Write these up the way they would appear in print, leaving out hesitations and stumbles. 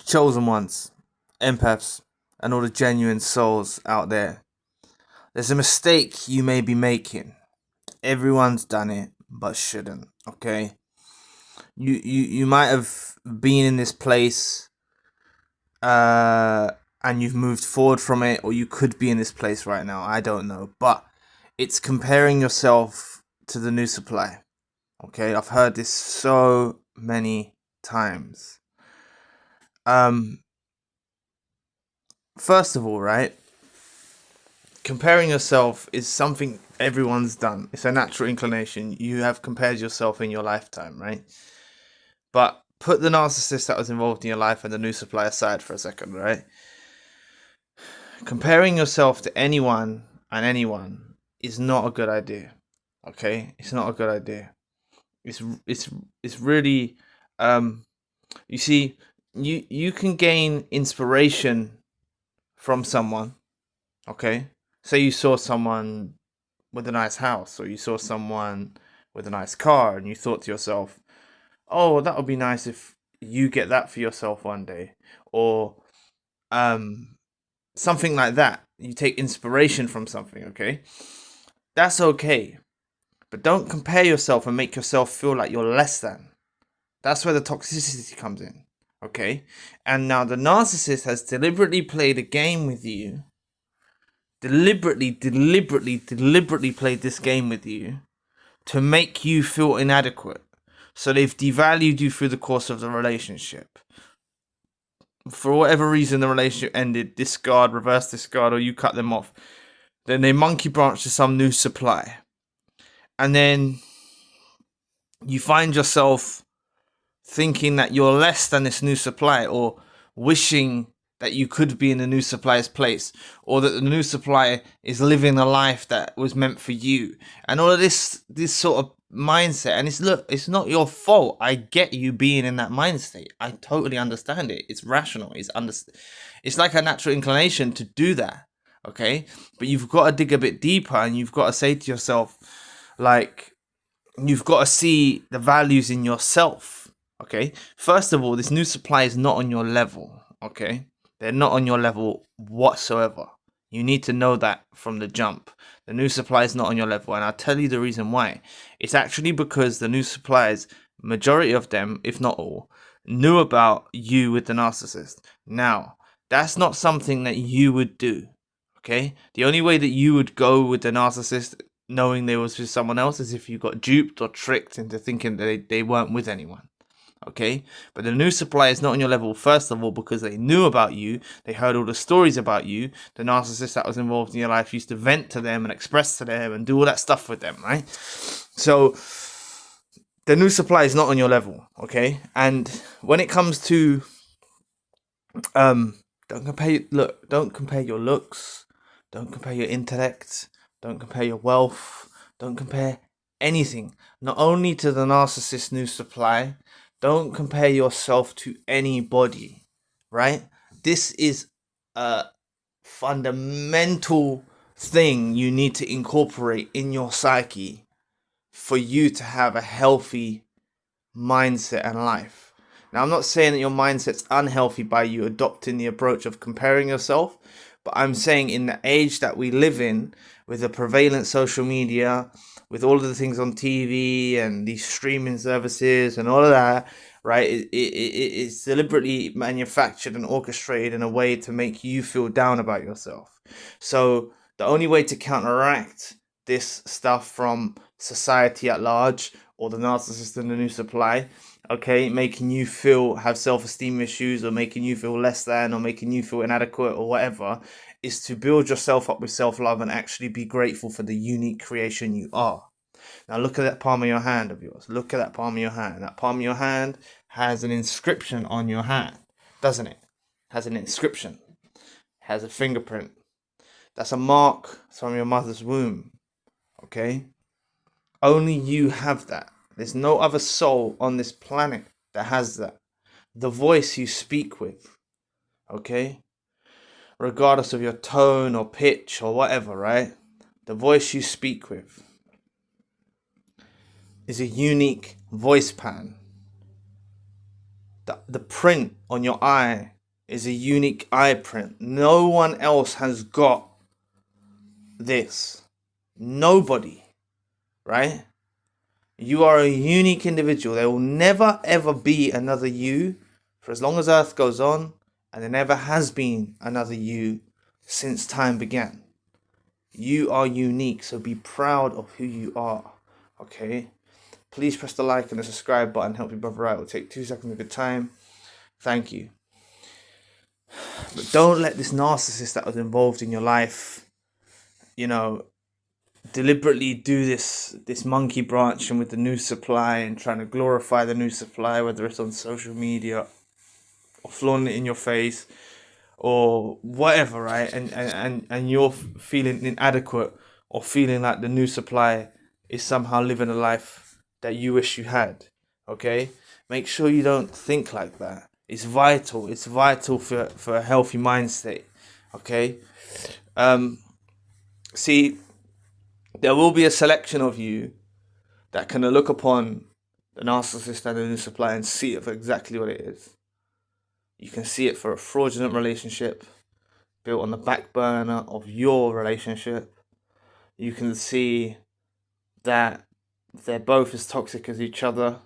chosen ones, empaths, and all the genuine souls out there. There's a mistake you may be making. Everyone's done it, but shouldn't. Okay, you might have been in this place, and you've moved forward from it, or you could be in this place right now. I don't know, but it's comparing yourself to the new supply. Okay, I've heard this so many times. First of all, right, comparing yourself is something everyone's done. It's a natural inclination. You have compared yourself in your lifetime, right? But put the narcissist that was involved in your life and the new supply aside for a second, right? Comparing yourself to anyone and anyone is not a good idea. Okay, it's not a good idea. It's really you see, you can gain inspiration from someone. Okay, say you saw someone with a nice house, or you saw someone with a nice car, and you thought to yourself, oh, that would be nice if you get that for yourself one day, or something like that. You take inspiration from something. Okay, that's okay, but don't compare yourself and make yourself feel like you're less than. That's where the toxicity comes in. Okay, and now the narcissist has deliberately played a game with you. Deliberately played this game with you to make you feel inadequate. So they've devalued you through the course of the relationship. For whatever reason the relationship ended, discard, reverse discard, or you cut them off. Then they monkey branch to some new supply. And then you find yourself thinking that you're less than this new supply, or wishing that you could be in the new supply's place, or that the new supply is living a life that was meant for you, and all of this sort of mindset. And it's not your fault. I get you being in that mind state. I totally understand it. It's rational. It's like a natural inclination to do that. Okay, but you've got to dig a bit deeper, and you've got to say to yourself, like, you've got to see the values in yourself. Okay, first of all, this new supply is not on your level. Okay, they're not on your level whatsoever. You need to know that from the jump. The new supply is not on your level, and I'll tell you the reason why. It's actually because the new suppliers, majority of them, if not all, knew about you with the narcissist. Now, that's not something that you would do. Okay, the only way that you would go with the narcissist knowing they was with someone else is if you got duped or tricked into thinking that they weren't with anyone. Okay, but the new supply is not on your level, first of all, because they knew about you. They heard all the stories about you. The narcissist that was involved in your life used to vent to them and express to them and do all that stuff with them, right? So the new supply is not on your level. Okay, and when it comes to don't compare your looks, don't compare your intellect, don't compare your wealth, don't compare anything, not only to the narcissist new supply. Don't compare yourself to anybody, right? This is a fundamental thing you need to incorporate in your psyche for you to have a healthy mindset and life. Now, I'm not saying that your mindset's unhealthy by you adopting the approach of comparing yourself, but I'm saying in the age that we live in, with the prevalent social media, with all of the things on TV and these streaming services and all of that, right? It's deliberately manufactured and orchestrated in a way to make you feel down about yourself. So the only way to counteract this stuff from society at large, or the narcissist and the new supply, okay, making you have self-esteem issues, or making you feel less than, or making you feel inadequate, or whatever, is to build yourself up with self-love and actually be grateful for the unique creation you are. Now look at that palm of your hand of yours. Look at that palm of your hand. That palm of your hand has an inscription on your hand, doesn't it? Has an inscription. Has a fingerprint. That's a mark from your mother's womb. Okay? Only you have that. There's no other soul on this planet that has that. The voice you speak with. Okay? Regardless of your tone or pitch or whatever, right? The voice you speak with is a unique voice pattern. The print on your eye is a unique eye print. No one else has got this. Nobody, right? You are a unique individual. There will never ever be another you for as long as Earth goes on, and there never has been another you since time began. You are unique, so be proud of who you are, okay? Please press the like and the subscribe button. Help your brother out. It will take 2 seconds of your time. Thank you. But don't let this narcissist that was involved in your life, deliberately do this monkey branching with the new supply and trying to glorify the new supply, whether it's on social media or flaunting it in your face or whatever, right? And you're feeling inadequate or feeling like the new supply is somehow living a life that you wish you had, okay? Make sure you don't think like that. It's vital. It's vital for a healthy mind state, okay? See, there will be a selection of you that can look upon the narcissist and the new supply and see it for exactly what it is. You can see it for a fraudulent relationship built on the back burner of your relationship. You can see that they're both as toxic as each other.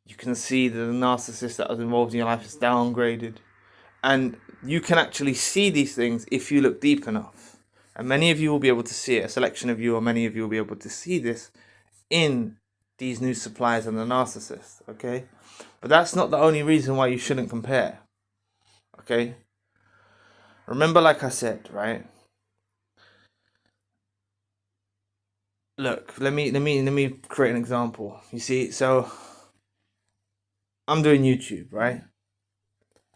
You can see that the narcissist that was involved in your life is downgraded. And you can actually see these things if you look deep enough. And many of you will be able to see it. A selection of you, or many of you, will be able to see this in these new supplies and the narcissist, okay? But that's not the only reason why you shouldn't compare, okay? Remember, like I said, right? Look, let me create an example. You see, so I'm doing YouTube, right?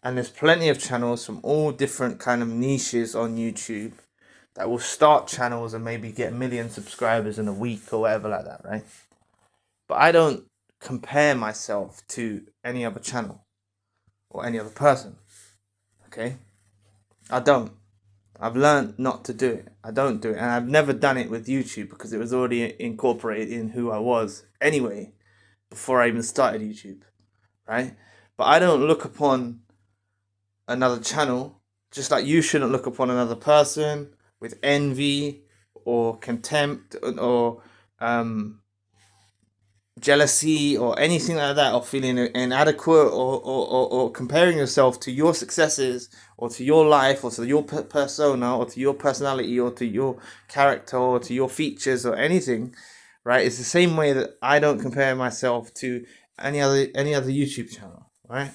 And there's plenty of channels from all different kind of niches on YouTube that will start channels and maybe get 1 million subscribers in a week or whatever like that, right? But I don't compare myself to any other channel or any other person, okay? I don't. I've learned not to do it. I don't do it. And I've never done it with YouTube because it was already incorporated in who I was anyway before I even started YouTube, right? But I don't look upon another channel, just like you shouldn't look upon another person with envy or contempt or jealousy or anything like that, or feeling inadequate or comparing yourself to your successes or to your life or to your persona or to your personality or to your character or to your features or anything, right? It's the same way that I don't compare myself to any other YouTube channel, right?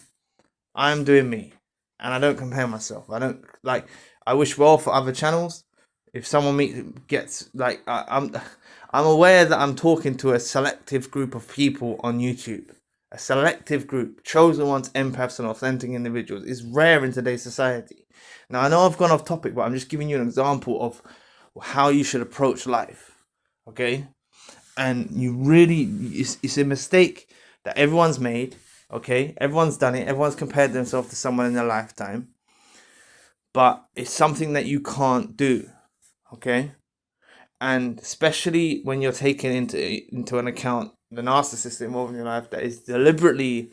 I'm doing me and I don't compare myself. I wish well for other channels. If someone gets like, I'm aware that I'm talking to a selective group of people on YouTube. A selective group, chosen ones, empaths, and authentic individuals, is rare in today's society. Now, I know I've gone off topic, but I'm just giving you an example of how you should approach life, okay? And it's a mistake that everyone's made, okay? Everyone's done it. Everyone's compared themselves to someone in their lifetime. But it's something that you can't do, okay? And especially when you're taking into an account the narcissist involved in your life that is deliberately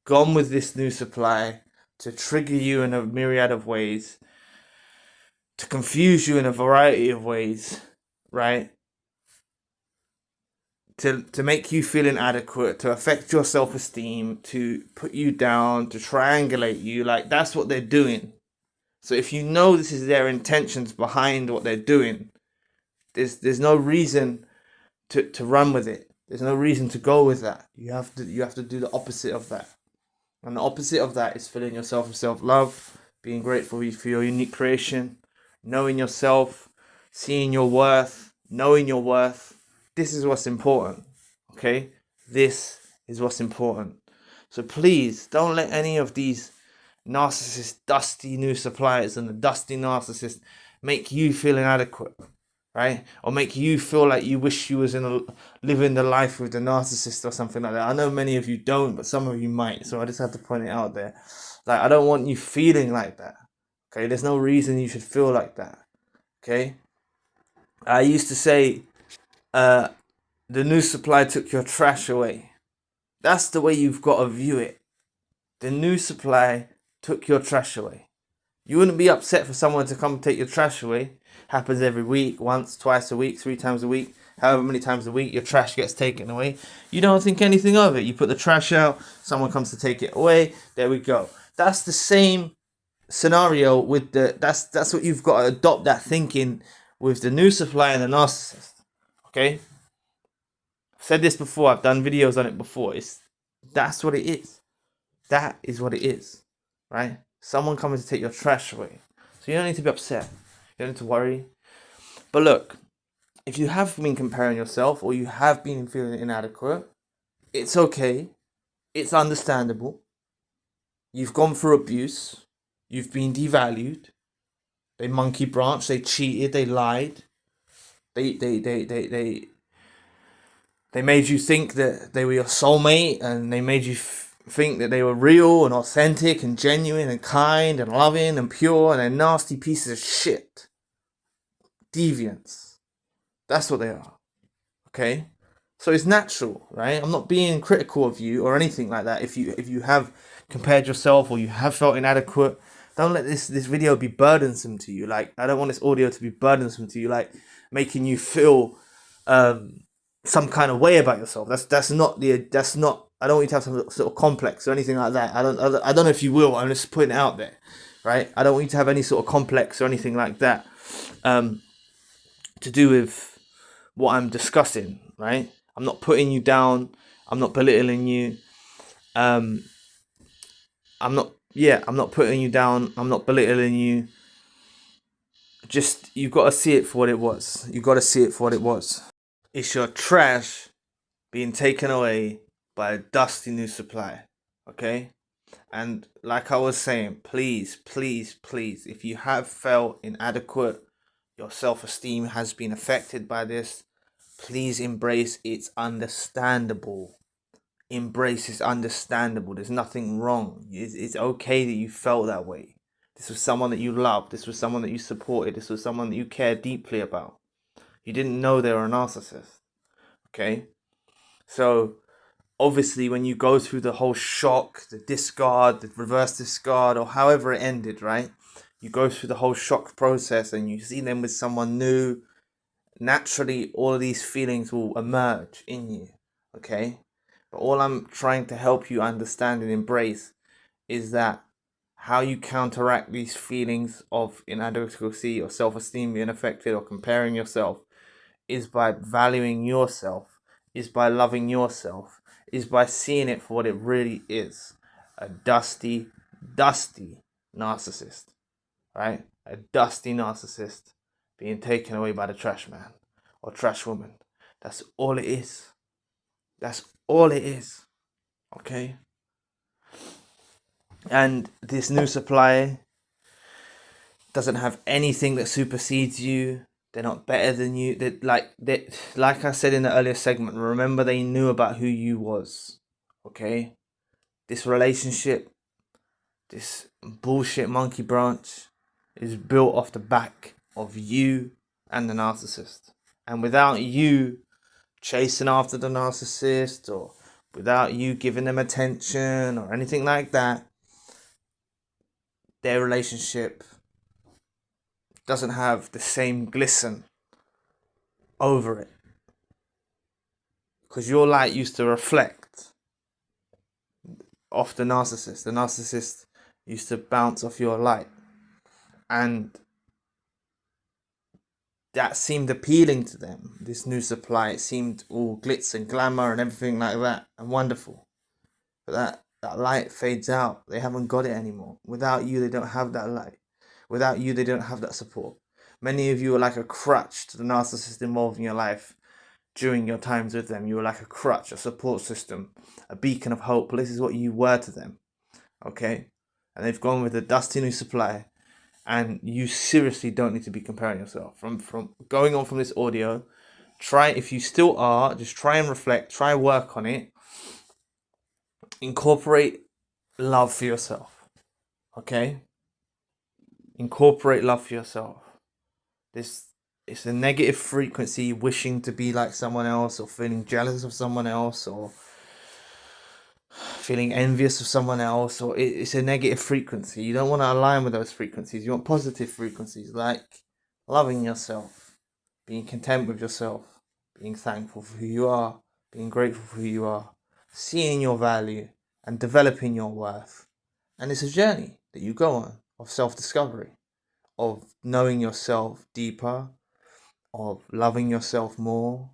gone with this new supply to trigger you in a myriad of ways, to confuse you in a variety of ways, right? To make you feel inadequate, to affect your self-esteem, to put you down, to triangulate you. Like, that's what they're doing. So if you know this is their intentions behind what they're doing, there's no reason to run with it. There's no reason to go with that. You have to do the opposite of that. And the opposite of that is filling yourself with self-love, being grateful for your unique creation, knowing yourself, seeing your worth, knowing your worth. This is what's important, okay? This is what's important. So please don't let any of these narcissist, dusty new suppliers and the dusty narcissist make you feel inadequate, right? Or make you feel like you wish you was living the life with the narcissist or something like that. I know many of you don't, but some of you might. So I just have to point it out there. Like, I don't want you feeling like that, okay? There's no reason you should feel like that, okay? I used to say, the new supply took your trash away. That's the way you've got to view it. The new supply took your trash away. You wouldn't be upset for someone to come take your trash away. Happens every week, once, twice a week, 3 times a week, however many times a week your trash gets taken away. You don't think anything of it. You put the trash out, someone comes to take it away, there we go. That's the same scenario with that's what you've got to adopt, that thinking with the new supply and the narcissist. Okay? I've said this before, I've done videos on it before. That's what it is. That is what it is. Right? Someone coming to take your trash away. So you don't need to be upset. You don't need to worry. But look, if you have been comparing yourself or you have been feeling inadequate, it's okay. It's understandable. You've gone through abuse. You've been devalued. They monkey branch. They cheated. They lied. They made you think that they were your soulmate, and they made you think that they were real and authentic and genuine and kind and loving and pure, and they're nasty pieces of shit. Deviants. That's what they are. Okay? So it's natural, right? I'm not being critical of you or anything like that. If you have compared yourself or you have felt inadequate, don't let this video be burdensome to you. Like, I don't want this audio to be burdensome to you, like making you feel some kind of way about yourself. That's not. I don't want you to have some sort of complex or anything like that. I don't know if you will. I'm just putting it out there, right? I don't want you to have any sort of complex or anything like that to do with what I'm discussing, right? I'm not putting you down. I'm not belittling you. I'm not putting you down. I'm not belittling you. Just, you've got to see it for what it was. You've got to see it for what it was. It's your trash being taken away by a dusty new supply. Okay? And like I was saying, please, please, please, if you have felt inadequate, your self-esteem has been affected by this, please embrace it's understandable. Embrace it's understandable. There's nothing wrong. It's okay that you felt that way. This was someone that you loved. This was someone that you supported. This was someone that you cared deeply about. You didn't know they were a narcissist. Okay? So, obviously, when you go through the whole shock, the discard, the reverse discard, or however it ended, right? You go through the whole shock process and you see them with someone new. Naturally, all of these feelings will emerge in you. Okay? But all I'm trying to help you understand and embrace is that how you counteract these feelings of inadequacy or self-esteem being affected or comparing yourself is by valuing yourself, is by loving yourself, is by seeing it for what it really is. A dusty narcissist, right? A dusty narcissist being taken away by the trash man or trash woman. That's all it is. That's all it is. Okay? And this new supply doesn't have anything that supersedes you. They're not better than you. Like I said in the earlier segment, remember, they knew about who you was. Okay? This relationship, this bullshit monkey branch, is built off the back of you and the narcissist. And without you chasing after the narcissist, or without you giving them attention or anything like that, their relationship doesn't have the same glisten over it. Because your light used to reflect off the narcissist. The narcissist used to bounce off your light. And that seemed appealing to them. This new supply, it seemed all glitz and glamour and everything like that, and wonderful. But that light fades out. They haven't got it anymore. Without you, they don't have that light. Without you, they don't have that support. Many of you are like a crutch to the narcissist involved in your life during your times with them. You were like a crutch, a support system, a beacon of hope. This is what you were to them. Okay? And they've gone with a dusty new supply. And you seriously don't need to be comparing yourself. From going on from this audio, try, if you still are, just try and reflect, try work on it. Incorporate love for yourself. Okay? Incorporate love for yourself. It's a negative frequency, wishing to be like someone else, or feeling jealous of someone else, or feeling envious of someone else, or it's a negative frequency. You don't want to align with those frequencies. You want positive frequencies, like loving yourself, being content with yourself, being thankful for who you are, being grateful for who you are, seeing your value and developing your worth. And it's a journey that you go on of self-discovery, of knowing yourself deeper, of loving yourself more.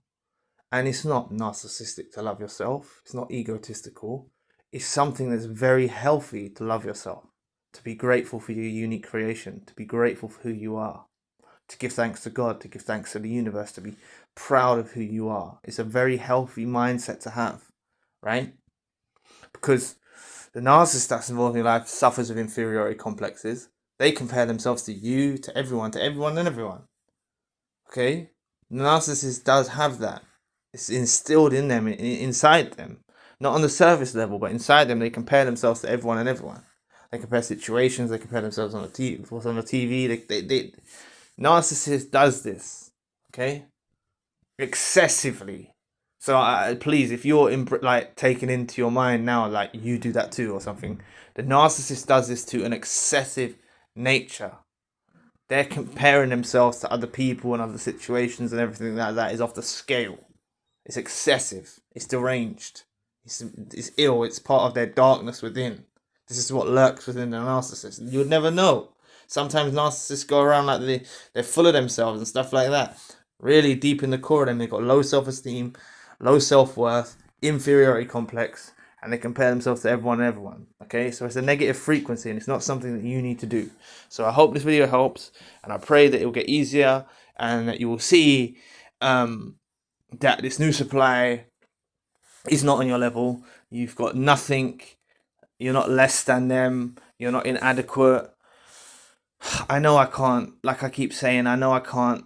And it's not narcissistic to love yourself. It's not egotistical. It's something that's very healthy to love yourself, to be grateful for your unique creation, to be grateful for who you are, to give thanks to God, to give thanks to the universe, to be proud of who you are. It's a very healthy mindset to have, right? Because the narcissist that's involved in your life suffers with inferiority complexes. They compare themselves to you, to everyone and everyone. Okay? The narcissist does have that. It's instilled in them, inside them. Not on the surface level, but inside them, they compare themselves to everyone and everyone. They compare situations, they compare themselves on the TV, what's on the TV. Narcissist does this, okay? Excessively. So please, if you're taken into your mind now, like you do that too or something, the narcissist does this to an excessive nature. They're comparing themselves to other people and other situations, and everything like that is off the scale. It's excessive. It's deranged. It's ill. It's part of their darkness within. This is what lurks within the narcissist. You would never know. Sometimes narcissists go around like they're full of themselves and stuff like that. Really deep in the core of them, they've got low self-esteem, low self-worth, inferiority complex, and they compare themselves to everyone and everyone. Okay, so it's a negative frequency, and it's not something that you need to do. So I hope this video helps, and I pray that it will get easier, and that you will see that this new supply is not on your level. You've got nothing. You're not less than them. You're not inadequate. I know I can't, like I keep saying, I know I can't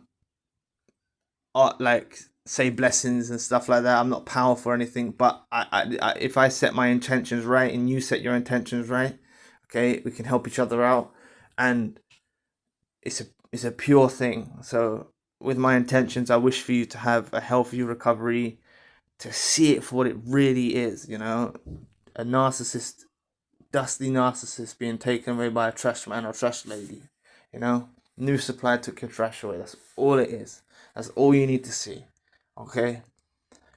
say blessings and stuff like that. I'm not powerful or anything, but I if I set my intentions right and you set your intentions right, okay, we can help each other out, and it's a pure thing. So with my intentions, I wish for you to have a healthy recovery, to see it for what it really is, you know, a narcissist, dusty narcissist being taken away by a trash man or trash lady, you know. New supply took your trash away. That's all it is. That's all you need to see, okay?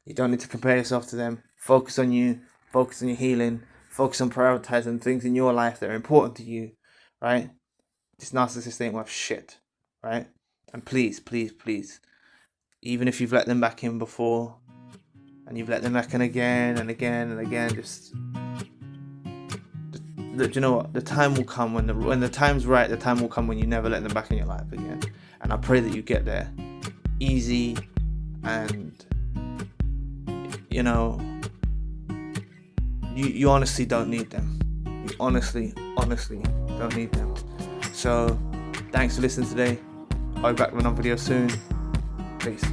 You don't need to compare yourself to them. Focus on you. Focus on your healing. Focus on prioritizing things in your life that are important to you, right? This narcissist ain't worth shit, right? And please, please, please, even if you've let them back in before, and you've let them back in again and again and again, just do you know what? The time will come when the time's right. The time will come when you never let them back in your life again. And I pray that you get there easy, and you know, you honestly don't need them. You honestly don't need them. So thanks for listening today. I'll be back with another video soon. Peace.